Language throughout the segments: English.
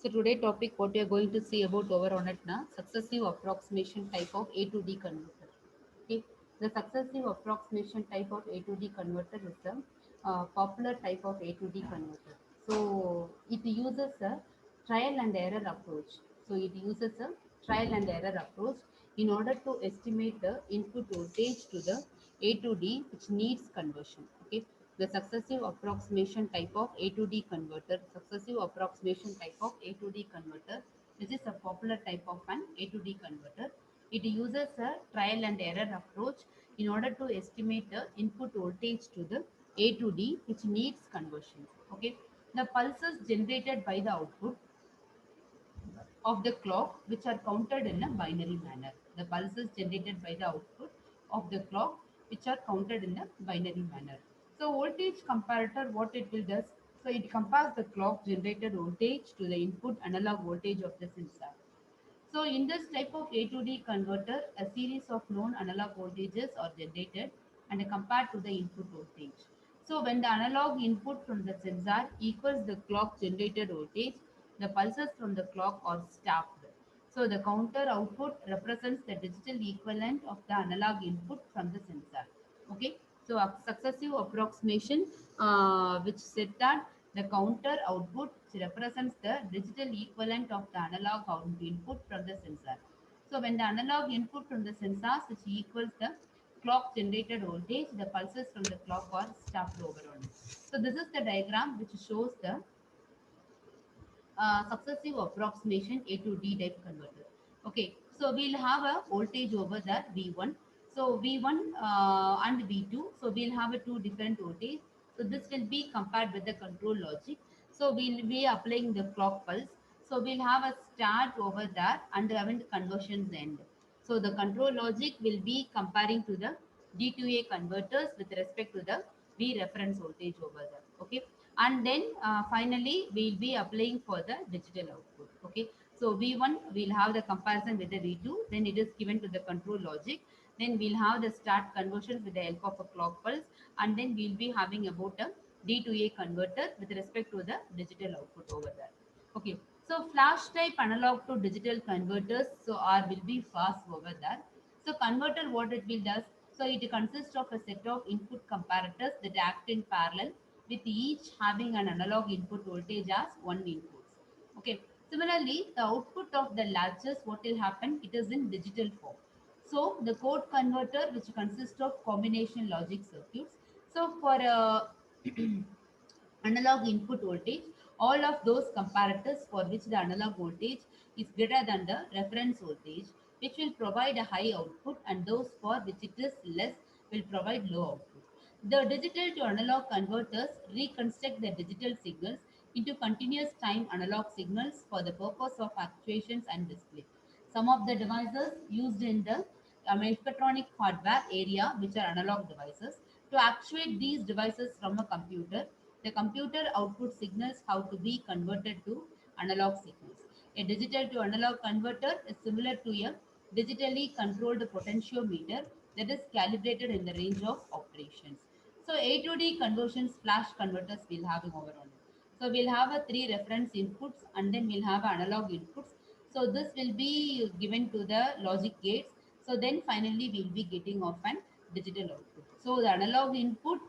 So today topic what we are going to see about over on it now successive approximation type of A to D converter. Okay, the successive approximation type of A to D converter is the popular type of A to D converter. So it uses a trial and error approach. So it uses a trial and error approach in order to estimate the input voltage to the A to D which needs conversion. Okay, the successive approximation type of A to D converter, successive approximation type of A to D converter, this is a popular type of an A to D converter. It uses a trial and error approach in order to estimate the input voltage to the A to D which needs conversion. Okay, the pulses generated by the output of the clock which are counted in a binary manner. The pulses generated by the output of the clock which are counted in a binary manner. So voltage comparator, what it will does, so it compares the clock generated voltage to the input analog voltage of the sensor. So in this type of A to D converter, a series of known analog voltages are generated and compared to the input voltage. So when the analog input from the sensor equals the clock generated voltage, the pulses from the clock are stopped. So the counter output represents the digital equivalent of the analog input from the sensor. Okay, so a successive approximation which said that the counter output represents the digital equivalent of the analog input from the sensor. So when the analog input from the sensors which equals the clock generated voltage, the pulses from the clock are stopped overall. So this is the diagram which shows the successive approximation A to D type converter. Okay, so we'll have a voltage over there V1. So V1 and V2. So we'll have a two different voltage. So this will be compared with the control logic. So we'll be applying the clock pulse. So we'll have a start over there and having the conversions end. So the control logic will be comparing to the D2A converters with respect to the V reference voltage over there. Okay, and then finally we'll be applying for the digital output. Okay, so V1 we'll have the comparison with the V2, then it is given to the control logic, then we'll have the start conversion with the help of a clock pulse, and then we'll be having about a D2A converter with respect to the digital output over there. Okay, so flash type analog to digital converters so are will be fast over there. So converter what it will does, so it consists of a set of input comparators that act in parallel with each having an analog input voltage as one input. Okay. Similarly, the output of the latches, what will happen? It is in digital form. So the code converter, which consists of combination logic circuits. So for analog input voltage, all of those comparators for which the analog voltage is greater than the reference voltage, which will provide a high output, and those for which it is less will provide low output. The digital to analog converters reconstruct the digital signals into continuous time analog signals for the purpose of actuations and display. Some of the devices used in the mechatronic hardware area, which are analog devices, to actuate these devices from a computer, the computer output signals how to be converted to analog signals. A digital to analog converter is similar to a digitally controlled potentiometer that is calibrated in the range of operations. So A to D conversions, flash converters we'll have over on it. So we'll have a three reference inputs and then we'll have analog inputs. So this will be given to the logic gates. So then finally we'll be getting off an digital output. So the analog input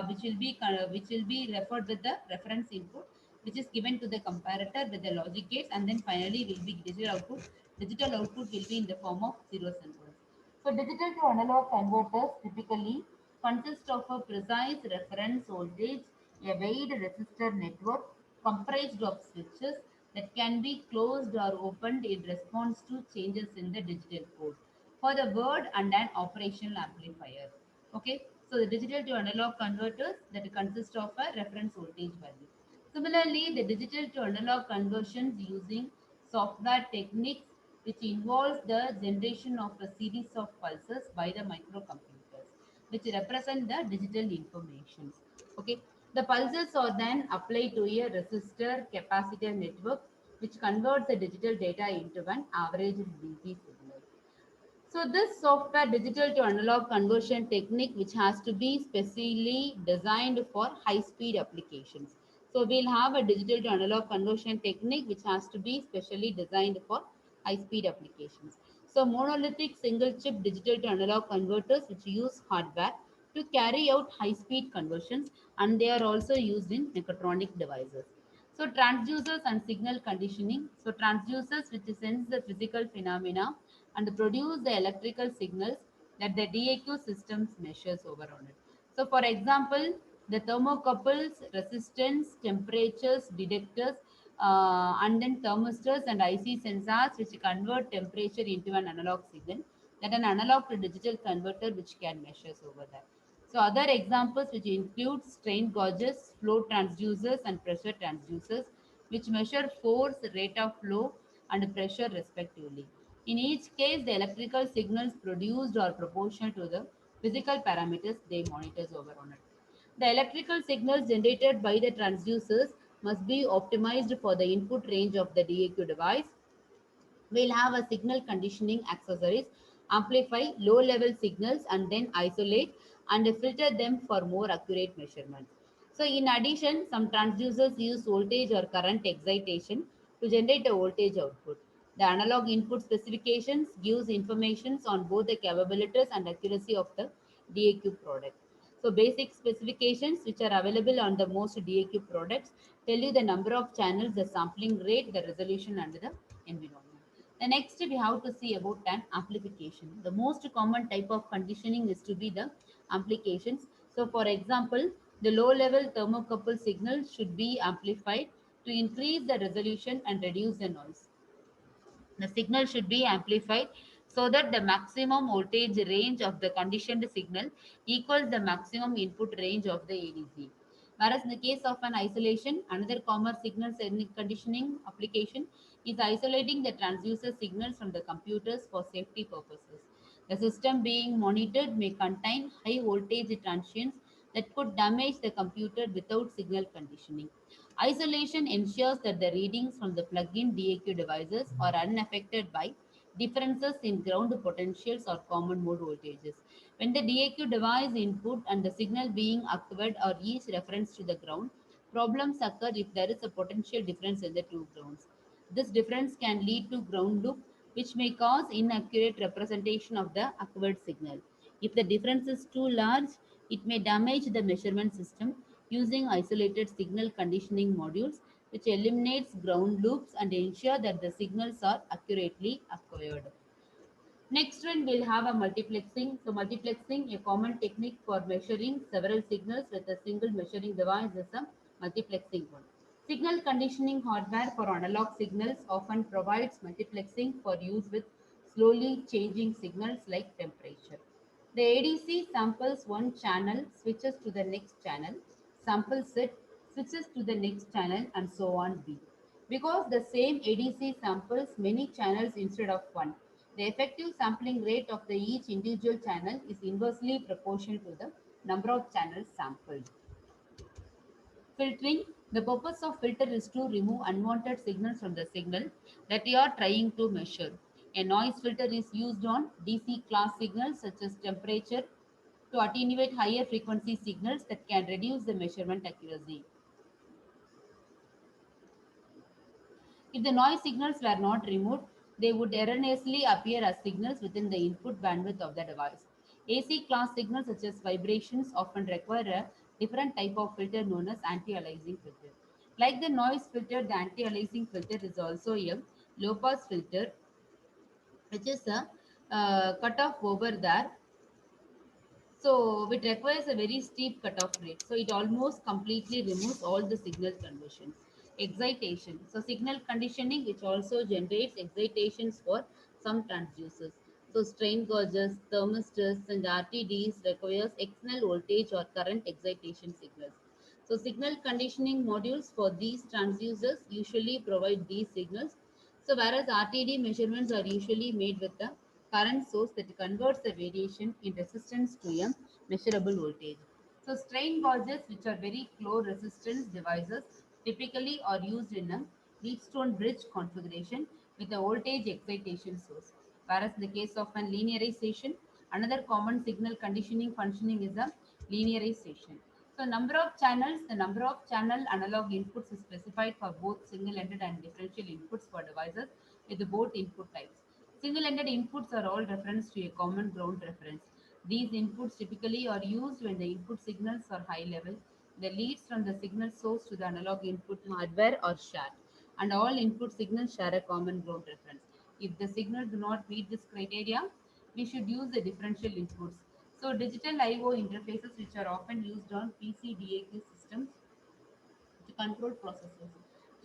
which will be referred with the reference input, which is given to the comparator with the logic gates, and then finally will be digital output. Digital output will be in the form of zeros and ones. So digital to analog converters typically consist of a precise reference voltage, a wide resistor network comprised of switches that can be closed or opened in response to changes in the digital code for the word and an operational amplifier. Okay, so the digital to analog converters that consist of a reference voltage value. Similarly, the digital to analog conversions using software techniques which involves the generation of a series of pulses by the microcomputers which represent the digital information. Okay, the pulses are then applied to a resistor capacitor network which converts the digital data into an average DC signal. So this software digital to analog conversion technique which has to be specially designed for high speed applications. So we'll have a digital to analog conversion technique which has to be specially designed for high-speed applications. So monolithic single chip digital to analog converters which use hardware to carry out high-speed conversions, and they are also used in mechatronic devices. So transducers and signal conditioning. So transducers which sense the physical phenomena and produce the electrical signals that the DAQ systems measures over on it. So for example, the thermocouples, resistance, temperatures, detectors, and then thermistors and IC sensors which convert temperature into an analog signal, that an analog to digital converter which can measures over that. So other examples which include strain gauges, flow transducers and pressure transducers which measure force, rate of flow and pressure respectively. In each case, the electrical signals produced are proportional to the physical parameters they monitors over on it. The electrical signals generated by the transducers must be optimized for the input range of the DAQ device. We'll have a signal conditioning accessories, amplify low level signals and then isolate and filter them for more accurate measurements. So in addition, some transducers use voltage or current excitation to generate a voltage output. The analog input specifications gives information on both the capabilities and accuracy of the DAQ product. So basic specifications which are available on the most DAQ products tell you the number of channels, the sampling rate, the resolution and the environment. The next we have to see about an amplification. The most common type of conditioning is to be the amplifications. So for example, the low level thermocouple signal should be amplified to increase the resolution and reduce the noise. The signal should be amplified so that the maximum voltage range of the conditioned signal equals the maximum input range of the ADC. Whereas in the case of an isolation, another common signal conditioning application is isolating the transducer signals from the computers for safety purposes. The system being monitored may contain high voltage transients that could damage the computer without signal conditioning. Isolation ensures that the readings from the plug-in DAQ devices are unaffected by differences in ground potentials or common mode voltages. When the DAQ device input and the signal being acquired are each reference to the ground, problems occur if there is a potential difference in the two grounds. This difference can lead to ground loop, which may cause inaccurate representation of the acquired signal. If the difference is too large, it may damage the measurement system. Using isolated signal conditioning modules, which eliminates ground loops and ensure that the signals are accurately acquired. Next one we'll have a multiplexing. So multiplexing, a common technique for measuring several signals with a single measuring device is a multiplexing one. Signal conditioning hardware for analog signals often provides multiplexing for use with slowly changing signals like temperature. The ADC samples one channel, switches to the next channel, samples it, switches to the next channel, and so on B. Because the same ADC samples many channels instead of one, the effective sampling rate of the each individual channel is inversely proportional to the number of channels sampled. Filtering. The purpose of filter is to remove unwanted signals from the signal that you are trying to measure. A noise filter is used on DC class signals such as temperature to attenuate higher frequency signals that can reduce the measurement accuracy. If the noise signals were not removed, they would erroneously appear as signals within the input bandwidth of the device. AC class signals such as vibrations often require a different type of filter known as anti-aliasing filter. Like the noise filter, the anti-aliasing filter is also a low-pass filter, which is a cutoff over there, so it requires a very steep cutoff rate. So it almost completely removes all the signal conversions. Excitation. So signal conditioning, which also generates excitations for some transducers. So strain gauges, thermistors, and RTDs requires external voltage or current excitation signals. So signal conditioning modules for these transducers usually provide these signals. So whereas RTD measurements are usually made with the current source that converts the variation in resistance to a measurable voltage. So strain gauges, which are very low resistance devices, typically are used in a Wheatstone bridge configuration with a voltage excitation source. Whereas in the case of an linearization, another common signal conditioning functioning is a linearization. So the number of channel analog inputs is specified for both single-ended and differential inputs for devices with both input types. Single-ended inputs are all referenced to a common ground reference. These inputs typically are used when the input signals are high level. The leads from the signal source to the analog input hardware are shared, and all input signals share a common ground reference. If the signal do not meet this criteria, we should use the differential inputs. So digital I/O interfaces, which are often used on PCDAQ systems to control processes,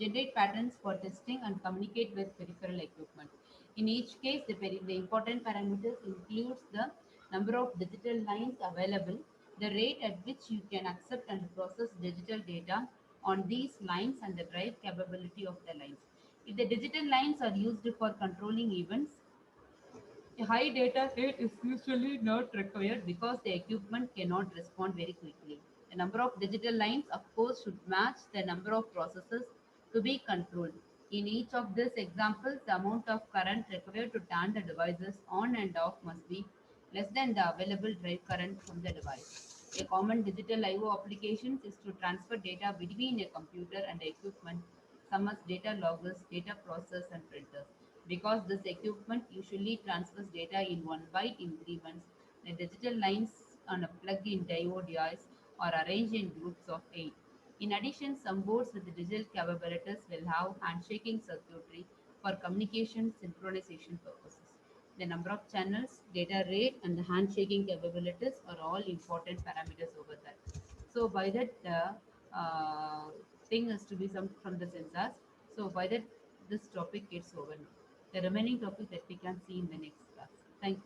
generate patterns for testing, and communicate with peripheral equipment. In each case, the important parameters includes the number of digital lines available, the rate at which you can accept and process digital data on these lines, and the drive capability of the lines. If the digital lines are used for controlling events, a high data rate is usually not required because the equipment cannot respond very quickly. The number of digital lines, of course, should match the number of processes to be controlled. In each of these examples, the amount of current required to turn the devices on and off must be less than the available drive current from the device. A common digital I/O applications is to transfer data between a computer and equipment, some as data loggers, data processors, and printers. Because this equipment usually transfers data in one byte increments, the digital lines on a plug-in diode dies are arranged in groups of 8. In addition, some boards with digital capabilities will have handshaking circuitry for communication synchronization purposes. The number of channels, data rate, and the handshaking capabilities are all important parameters over there. So by that, thing is to be some from the sensors. So by that, this topic gets over now. The remaining topic that we can see in the next class. Thank you.